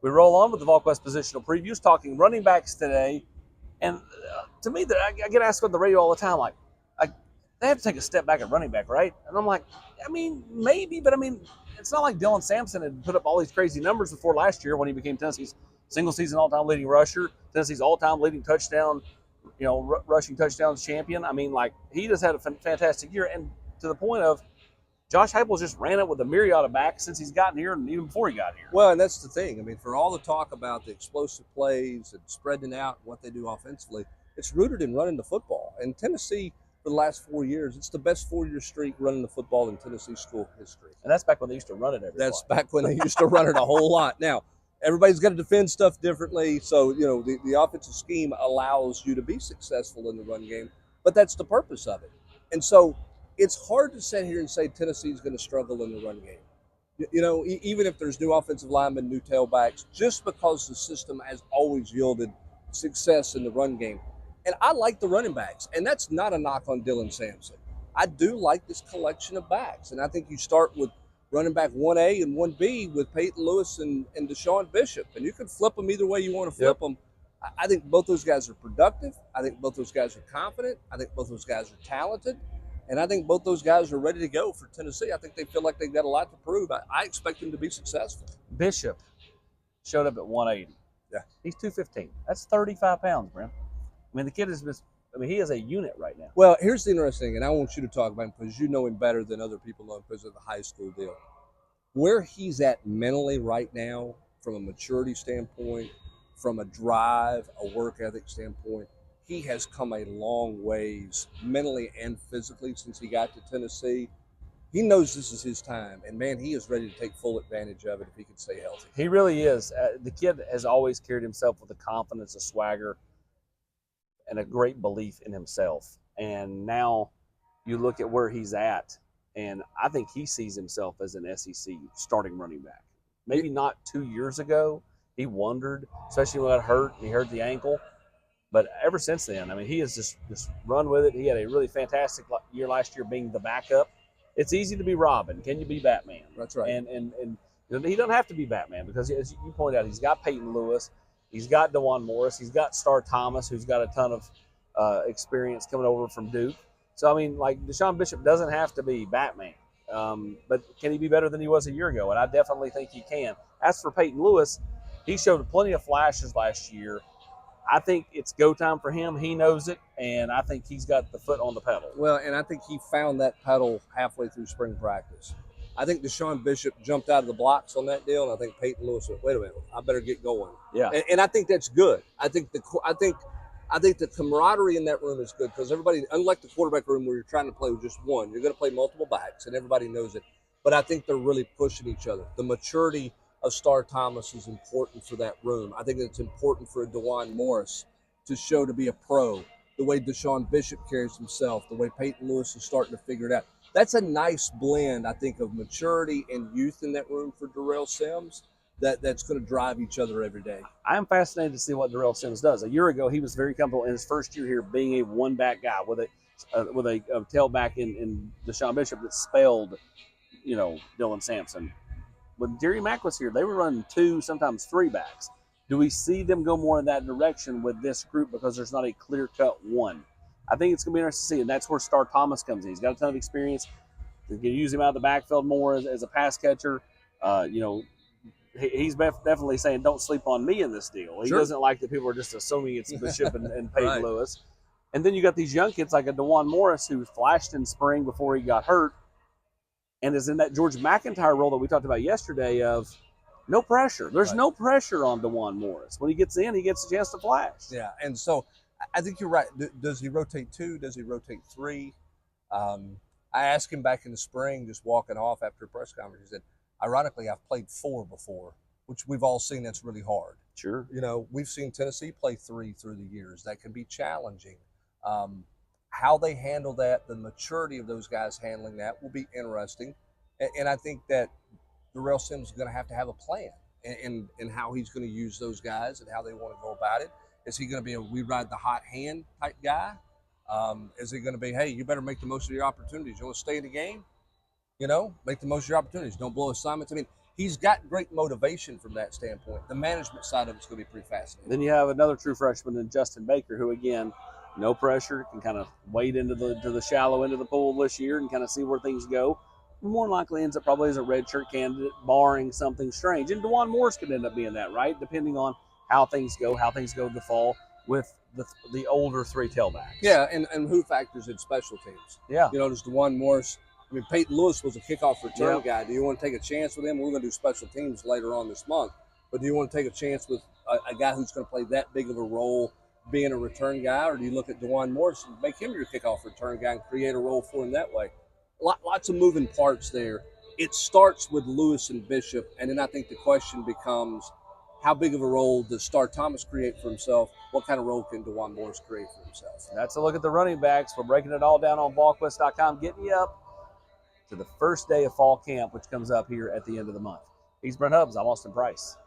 We roll on with the Volquest positional previews, talking running backs today. And to me, I get asked on the radio all the time, like, they have to take a step back at running back, right? And I'm like, I mean, maybe, but I mean, it's not like Dylan Sampson had put up all these crazy numbers before last year when he became Tennessee's single season all-time leading rusher, Tennessee's all-time leading touchdown, rushing touchdowns champion. I mean, like, he just had a fantastic year, and to the point of Josh Heupel's just ran it with a myriad of backs since he's gotten here and even before he got here. Well, and that's the thing. I mean, for all the talk about the explosive plays and spreading out what they do offensively, it's rooted in running the football. And Tennessee, for the last 4 years, it's the best 4-year streak running the football in Tennessee school history. And that's back when they used to run it every That's play. back when they used to run it a whole lot. Now, everybody's got to defend stuff differently. So, the offensive scheme allows you to be successful in the run game, but that's the purpose of it. And so it's hard to sit here and say Tennessee's going to struggle in the run game. Even if there's new offensive linemen, new tailbacks, just because the system has always yielded success in the run game. And I like the running backs, and that's not a knock on Dylan Sampson. I do like this collection of backs, and I think you start with running back 1A and 1B with Peyton Lewis and Deshaun Bishop, and you can flip them either way you want to flip them. I think both those guys are productive. I think both those guys are confident. I think both those guys are talented. And I think both those guys are ready to go for Tennessee. I think they feel like they've got a lot to prove. I expect them to be successful. Bishop showed up at 180. Yeah. He's 215. That's 35 pounds, Brent. I mean, the kid is just, he is a unit right now. Well, here's the interesting thing, and I want you to talk about him because you know him better than other people know him because of the high school deal. Where he's at mentally right now, from a maturity standpoint, from a drive, a work ethic standpoint, he has come a long ways mentally and physically since he got to Tennessee. He knows this is his time, and man, he is ready to take full advantage of it if he can stay healthy. He really is. The kid has always carried himself with a confidence, a swagger, and a great belief in himself. And now you look at where he's at, and I think he sees himself as an SEC starting running back. Maybe not 2 years ago. He wondered, especially when he got hurt and he hurt the ankle. But ever since then, I mean, he has just run with it. He had a really fantastic year last year being the backup. It's easy to be Robin. Can you be Batman? That's right. And he doesn't have to be Batman because, as you pointed out, he's got Peyton Lewis. He's got DeJuan Morris. He's got Star Thomas, who's got a ton of experience coming over from Duke. So, I mean, like, Deshaun Bishop doesn't have to be Batman. But can he be better than he was a year ago? And I definitely think he can. As for Peyton Lewis, he showed plenty of flashes last year. I think it's go time for him. He knows it, and I think he's got the foot on the pedal. Well, and I think he found that pedal halfway through spring practice. I think Deshaun Bishop jumped out of the blocks on that deal, and I think Peyton Lewis went, wait a minute, I better get going. Yeah. And I think that's good. I think the camaraderie in that room is good because everybody, unlike the quarterback room where you're trying to play with just one, you're going to play multiple backs, and everybody knows it. But I think they're really pushing each other. The maturity of Star Thomas is important for that room. I think it's important for DeJuan Morris to show to be a pro, the way Deshaun Bishop carries himself, the way Peyton Lewis is starting to figure it out. That's a nice blend, I think, of maturity and youth in that room for Darrell Sims that's going to drive each other every day. I'm fascinated to see what Darrell Sims does. A year ago, he was very comfortable in his first year here being a one-back guy with a tailback in Deshaun Bishop that spelled, Dylan Sampson. When Jerry Mack was here, they were running 2, sometimes 3 backs. Do we see them go more in that direction with this group because there's not a clear-cut one? I think it's going to be interesting to see, and that's where Star Thomas comes in. He's got a ton of experience. They can use him out of the backfield more as a pass catcher. He's definitely saying, don't sleep on me in this deal. He doesn't like that people are just assuming it's Bishop and Peyton Right. Lewis. And then you got these young kids like a DeJuan Morris who flashed in spring before he got hurt and is in that George McIntyre role that we talked about yesterday of no pressure. There's no pressure on DeJuan Morris. When he gets in, he gets a chance to flash. Yeah, and so I think you're right. Does he rotate 2? Does he rotate 3? I asked him back in the spring, just walking off after a press conference. He said, ironically, I've played 4 before, which we've all seen that's really hard. Sure. We've seen Tennessee play 3 through the years. That can be challenging. How they handle that, the maturity of those guys handling that will be interesting. And I think that Darrell Sims is going to have a plan in how he's going to use those guys and how they want to go about it. Is he going to be a we ride the hot hand type guy? Is he going to be, hey, you better make the most of your opportunities. You want to stay in the game? Make the most of your opportunities. Don't blow assignments. I mean, he's got great motivation from that standpoint. The management side of it's going to be pretty fascinating. Then you have another true freshman in Justin Baker, who again, no pressure, can kind of wade into the shallow end of the pool this year and kind of see where things go. More than likely ends up probably as a redshirt candidate, barring something strange. And DeJuan Morris could end up being that, right? Depending on how things go in the fall with the older three tailbacks. Yeah, and who factors in special teams? Yeah. You know, does DeJuan Morris, I mean, Peyton Lewis was a kickoff return Yep. guy. Do you want to take a chance with him? We're going to do special teams later on this month. But do you want to take a chance with a guy who's going to play that big of a role being a return guy? Or do you look at DeJuan Morris and make him your kickoff return guy and create a role for him that way? Lots of moving parts there. It starts with Lewis and Bishop, and then I think the question becomes, how big of a role does Star Thomas create for himself? What kind of role can DeJuan Morris create for himself? That's a look at the running backs. We're breaking it all down on Volquest.com, getting you up to the first day of fall camp, which comes up here at the end of the month. He's Brent Hubbs. I'm Austin Price.